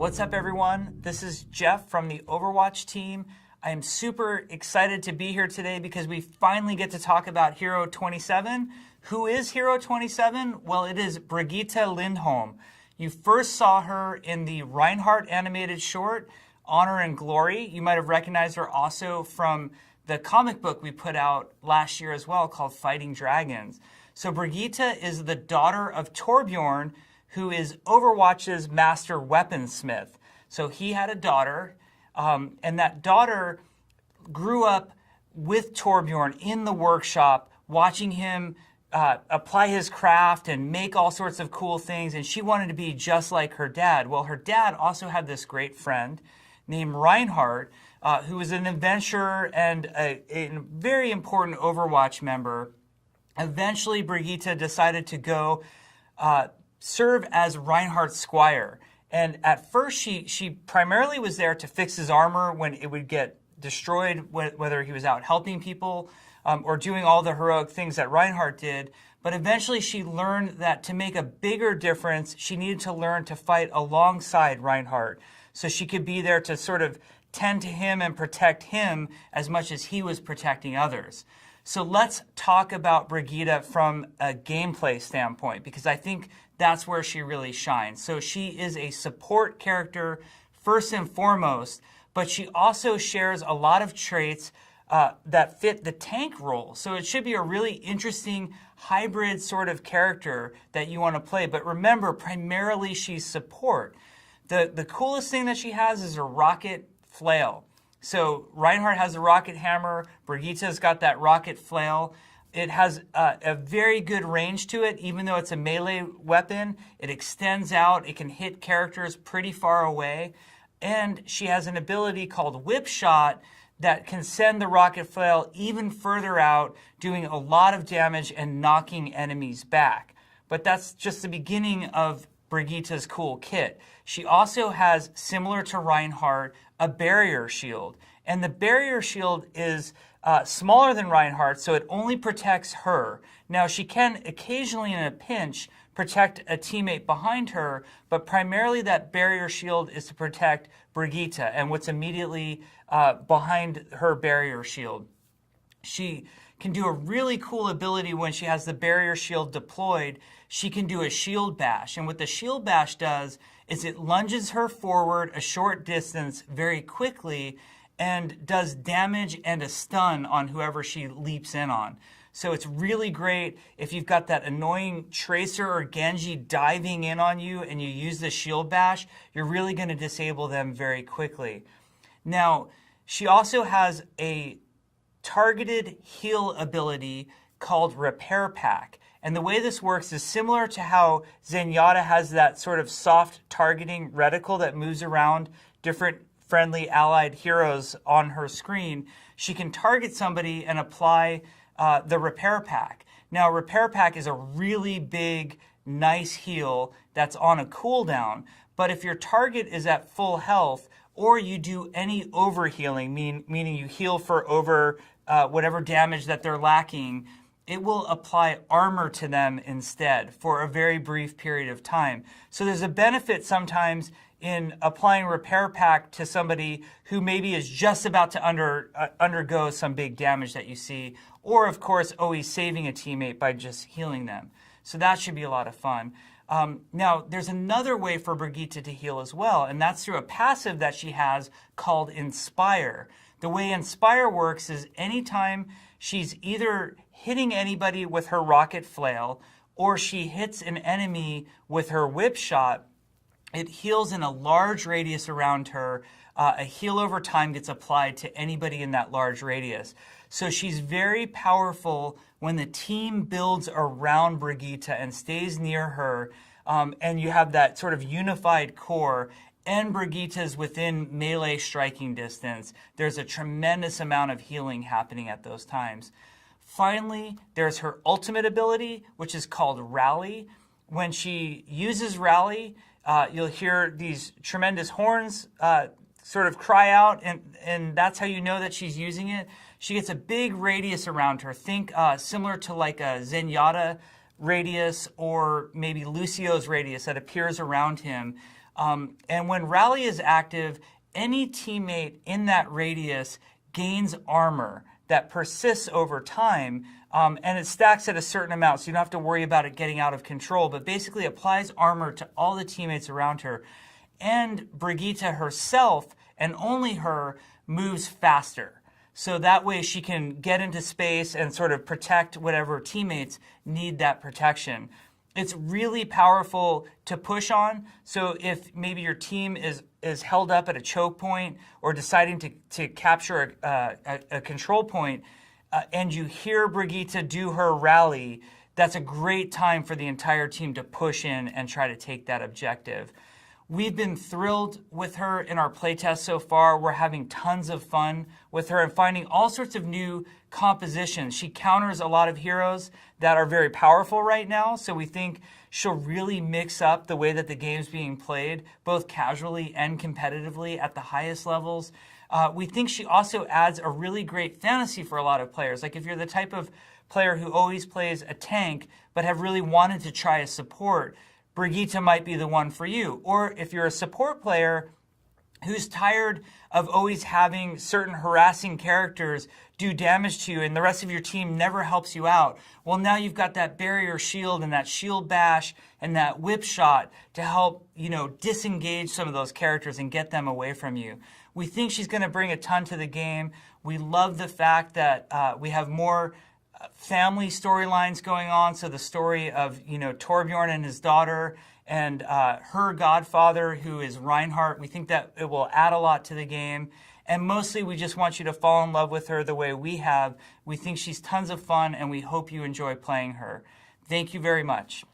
What's up, everyone? This is Jeff from the Overwatch team. I am super excited to be here today because we finally get to talk about Hero 27. Who is Hero 27? Well, it is Brigitte Lindholm. You first saw her in the Reinhardt animated short, Honor and Glory. You might have recognized her also from the comic book we put out last year as well called Fighting Dragons. So Brigitte is the daughter of Torbjorn, who is Overwatch's master weaponsmith. So he had a daughter, and that daughter grew up with Torbjorn in the workshop, watching him apply his craft and make all sorts of cool things, and she wanted to be just like her dad. Well, her dad also had this great friend named Reinhardt, who was an adventurer and a very important Overwatch member. Eventually, Brigitte decided to go serve as Reinhardt's squire. And at first, she primarily was there to fix his armor when it would get destroyed, whether he was out helping people or doing all the heroic things that Reinhardt did. But eventually, she learned that to make a bigger difference, she needed to learn to fight alongside Reinhardt. So she could be there to sort of tend to him and protect him as much as he was protecting others. So let's talk about Brigitte from a gameplay standpoint, because I think that's where she really shines. So she is a support character first and foremost, but she also shares a lot of traits that fit the tank role. So it should be a really interesting hybrid sort of character that you want to play. But remember, primarily she's support. The coolest thing that she has is her rocket flail. So Reinhardt has a rocket hammer. Brigitte's got that rocket flail. It has a very good range to it, even though it's a melee weapon. It extends out. It can hit characters pretty far away. And she has an ability called Whip Shot that can send the rocket flail even further out, doing a lot of damage and knocking enemies back. But that's just the beginning of Brigitte's cool kit. She also has, similar to Reinhardt, a barrier shield. And the barrier shield is smaller than Reinhardt, so it only protects her. Now, she can occasionally, in a pinch, protect a teammate behind her, but primarily that barrier shield is to protect Brigitte and what's immediately behind her barrier shield. She can do a really cool ability when she has the barrier shield deployed. She can do a shield bash. And what the shield bash does is it lunges her forward a short distance very quickly and does damage and a stun on whoever she leaps in on. So it's really great if you've got that annoying Tracer or Genji diving in on you and you use the shield bash, you're really going to disable them very quickly. Now, she also has a targeted heal ability called Repair Pack. And the way this works is similar to how Zenyatta has that sort of soft targeting reticle that moves around different friendly allied heroes on her screen. She can target somebody and apply the Repair Pack. Now, Repair Pack is a really big, nice heal that's on a cooldown. But if your target is at full health, or you do any overhealing, meaning you heal for over whatever damage that they're lacking, it will apply armor to them instead for a very brief period of time. So there's a benefit sometimes in applying Repair Pack to somebody who maybe is just about to undergo some big damage that you see, or of course always saving a teammate by just healing them. So that should be a lot of fun. Now, there's another way for Brigitte to heal as well, and that's through a passive that she has called Inspire. The way Inspire works is anytime she's either hitting anybody with her rocket flail or she hits an enemy with her whip shot, it heals in a large radius around her. A heal over time gets applied to anybody in that large radius. So she's very powerful when the team builds around Brigitte and stays near her, and you have that sort of unified core, and Brigitte's within melee striking distance. There's a tremendous amount of healing happening at those times. Finally, there's her ultimate ability, which is called Rally. When she uses Rally, you'll hear these tremendous horns sort of cry out, and that's how you know that she's using it. She gets a big radius around her. Think similar to like a Zenyatta radius or maybe Lucio's radius that appears around him. And when rally is active, any teammate in that radius gains armor that persists over time, and it stacks at a certain amount, so you don't have to worry about it getting out of control, but basically applies armor to all the teammates around her. And Brigita herself, and only her, moves faster. So that way she can get into space and sort of protect whatever teammates need that protection. It's really powerful to push on. So if maybe your team is held up at a choke point or deciding to capture a control point, and you hear Brigita do her rally, that's a great time for the entire team to push in and try to take that objective. We've been thrilled with her in our playtest so far. We're having tons of fun with her and finding all sorts of new compositions. She counters a lot of heroes that are very powerful right now, so we think she'll really mix up the way that the game's being played, both casually and competitively at the highest levels. We think she also adds a really great fantasy for a lot of players. Like if you're the type of player who always plays a tank but have really wanted to try a support, Brigita might be the one for you. Or if you're a support player who's tired of always having certain harassing characters do damage to you and the rest of your team never helps you out, well, now you've got that barrier shield and that shield bash and that whip shot to help, disengage some of those characters and get them away from you. We think she's going to bring a ton to the game. We love the fact that we have more family storylines going on. So the story of, Torbjorn and his daughter and her godfather, who is Reinhardt. We think that it will add a lot to the game. And mostly we just want you to fall in love with her the way we have. We think she's tons of fun and we hope you enjoy playing her. Thank you very much.